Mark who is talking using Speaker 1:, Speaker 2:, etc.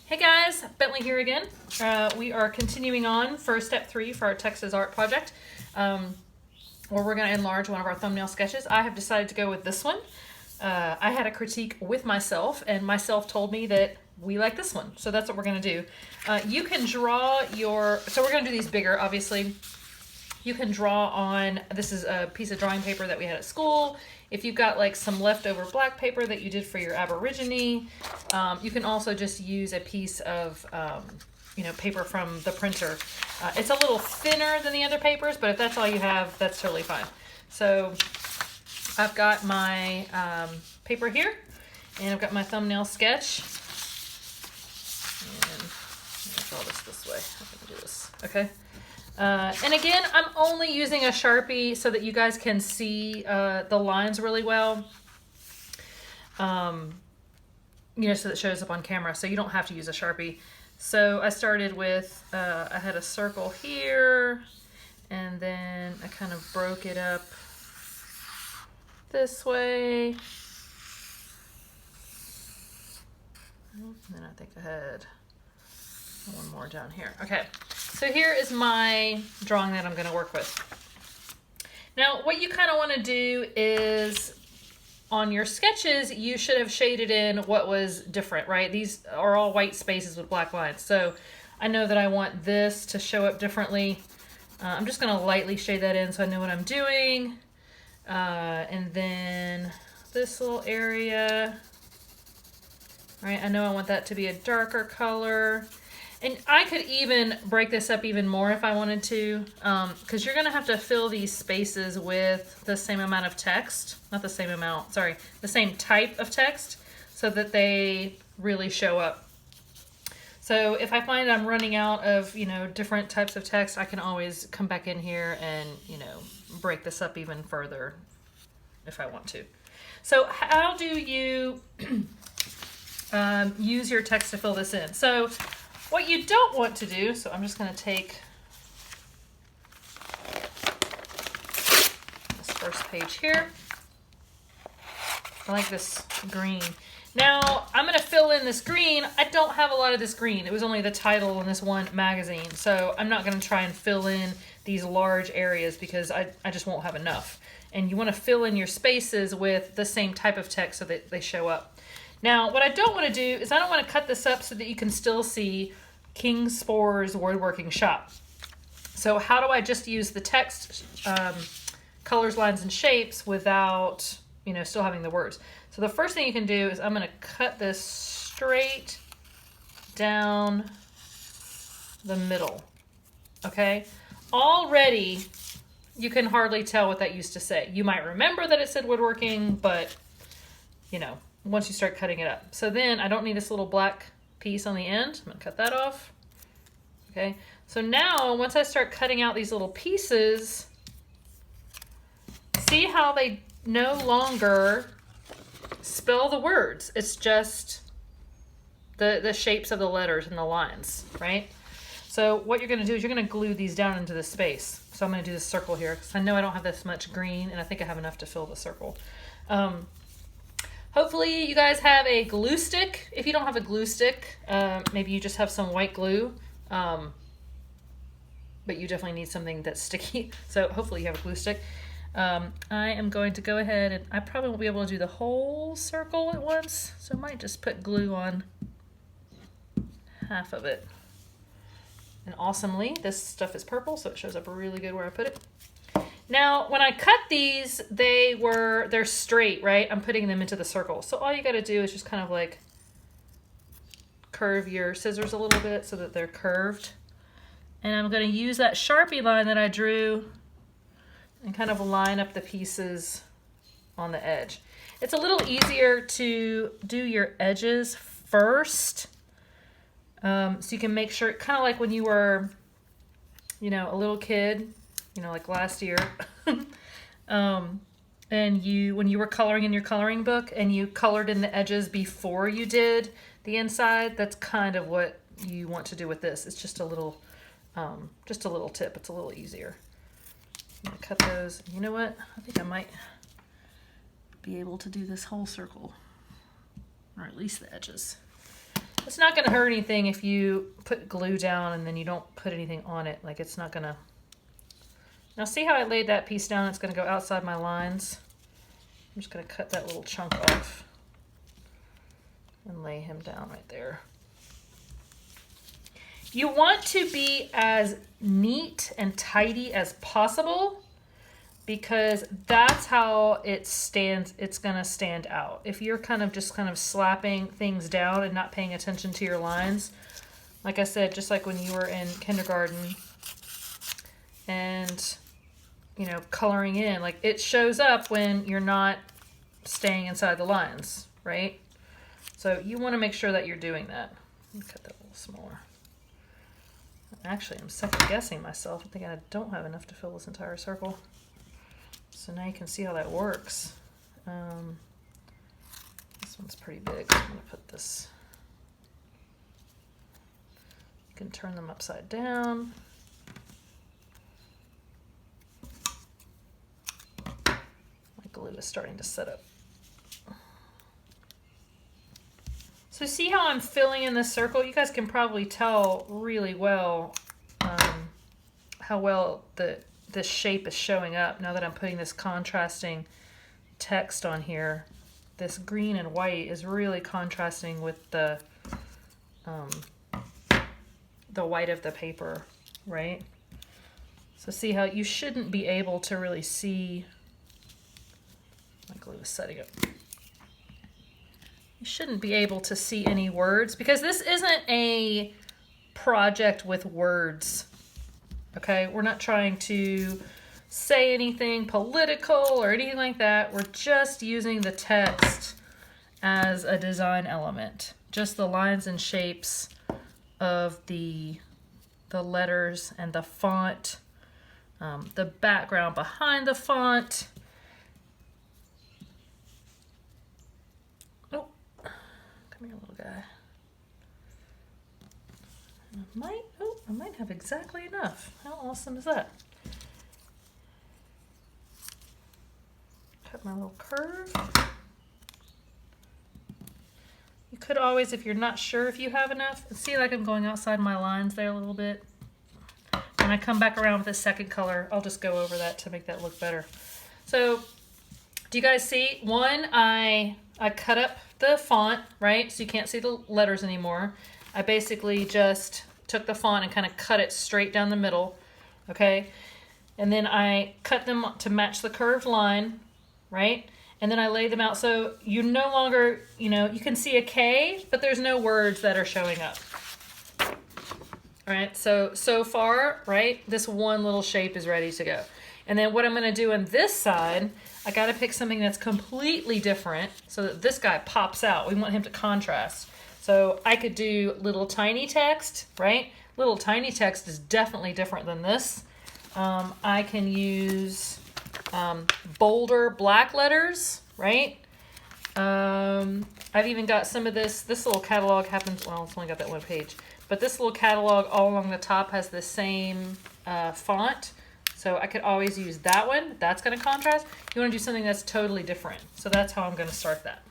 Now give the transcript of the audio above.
Speaker 1: Hey guys, Bentley here again. We are continuing on for step 3 for our Texas art project, where we're going to enlarge one of our thumbnail sketches. I have decided to go with this one. I had a critique with myself, and myself told me that we like this one, so that's what we're going to do. You can draw your, so we're going to do these bigger, obviously. You can draw on, this is a piece of drawing paper that we had at school. If you've got like some leftover black paper that you did for your Aborigine, you can also just use a piece of paper from the printer. It's a little thinner than the other papers, but if that's all you have, that's totally fine. So I've got my paper here, and I've got my thumbnail sketch. And I'm gonna draw this way. I'm gonna do this, okay? And again, I'm only using a Sharpie so that you guys can see the lines really well. So that it shows up on camera, so you don't have to use a Sharpie. So I started with, I had a circle here, and then I kind of broke it up this way. And then I think I had one more down here. Okay, so here is my drawing that I'm going to work with. Now, what you kind of want to do is, on your sketches, you should have shaded in what was different, right? These are all white spaces with black lines. So I know that I want this to show up differently. I'm just going to lightly shade that in so I know what I'm doing. And then this little area, right? I know I want that to be a darker color. And I could even break this up even more if I wanted to, because you're going to have to fill these spaces with the same amount of text. Not the same amount, sorry, the same type of text so that they really show up. So if I find I'm running out of, different types of text, I can always come back in here and, break this up even further if I want to. So how do you use your text to fill this in? So what you don't want to do, so I'm just going to take this first page here. I like this green. Now, I'm going to fill in this green. I don't have a lot of this green. It was only the title in this one magazine, so I'm not going to try and fill in these large areas because I just won't have enough. And you want to fill in your spaces with the same type of text so that they show up. Now, what I don't want to do is I don't want to cut this up so that you can still see King Spore's woodworking shop. So how do I just use the text, colors, lines, and shapes without, still having the words? So the first thing you can do is I'm going to cut this straight down the middle, okay? Already, you can hardly tell what that used to say. You might remember that it said woodworking, but, once you start cutting it up. So then I don't need this little black piece on the end. I'm going to cut that off. Okay. So now once I start cutting out these little pieces, see how they no longer spell the words. It's just the shapes of the letters and the lines, right? So what you're going to do is you're going to glue these down into the space. So I'm going to do this circle here because I know I don't have this much green, and I think I have enough to fill the circle. Hopefully you guys have a glue stick. If you don't have a glue stick, maybe you just have some white glue, but you definitely need something that's sticky. So hopefully you have a glue stick. I am going to go ahead, and I probably won't be able to do the whole circle at once, so I might just put glue on half of it. And awesomely, this stuff is purple, so it shows up really good where I put it. Now, when I cut these, they're straight, right? I'm putting them into the circle. So all you got to do is just kind of like curve your scissors a little bit so that they're curved. And I'm going to use that Sharpie line that I drew and kind of line up the pieces on the edge. It's a little easier to do your edges first, so you can make sure, kind of like when you were, a little kid, like last year, and when you were coloring in your coloring book and you colored in the edges before you did the inside, that's kind of what you want to do with this. It's just a little tip. It's a little easier. I'm gonna cut those. You know what? I think I might be able to do this whole circle, or at least the edges. It's not gonna hurt anything if you put glue down and then you don't put anything on it. Like, it's not gonna... Now see how I laid that piece down? It's gonna go outside my lines. I'm just gonna cut that little chunk off and lay him down right there. You want to be as neat and tidy as possible, because that's how it's gonna stand out. If you're just kind of slapping things down and not paying attention to your lines, like I said, just like when you were in kindergarten and, you know, coloring in, like, it shows up when you're not staying inside the lines, right? So you want to make sure that you're doing that. Let me cut that a little smaller. Actually, I'm second guessing myself. I'm thinking I don't have enough to fill this entire circle. So now you can see how that works. This one's pretty big. I'm going to put this. You can turn them upside down. My glue is starting to set up. So see how I'm filling in this circle? You guys can probably tell really well how well this shape is showing up now that I'm putting this contrasting text on here. This green and white is really contrasting with the white of the paper, right? So see how you shouldn't be able to really see. My glue is setting up. You shouldn't be able to see any words because this isn't a project with words, okay? We're not trying to say anything political or anything like that. We're just using the text as a design element. Just the lines and shapes of the letters and the font, the background behind the font. Come here, little guy. I might have exactly enough. How awesome is that? Cut my little curve. You could always, if you're not sure if you have enough, see, like I'm going outside my lines there a little bit. When I come back around with this second color, I'll just go over that to make that look better. So, do you guys see? One, I cut up the font, right? So you can't see the letters anymore. I basically just took the font and kind of cut it straight down the middle, okay? And then I cut them to match the curved line, right? And then I lay them out so you no longer, you know, you can see a K, but there's no words that are showing up. All right, so far, right, this one little shape is ready to go. And then what I'm gonna do on this side, I gotta pick something that's completely different so that this guy pops out. We want him to contrast. So I could do little tiny text, right? Little tiny text is definitely different than this. I can use bolder black letters, right? I've even got some of this little catalog happens, well, it's only got that one page, but this little catalog all along the top has the same font. So I could always use that one. That's going to contrast. You want to do something that's totally different. So that's how I'm going to start that.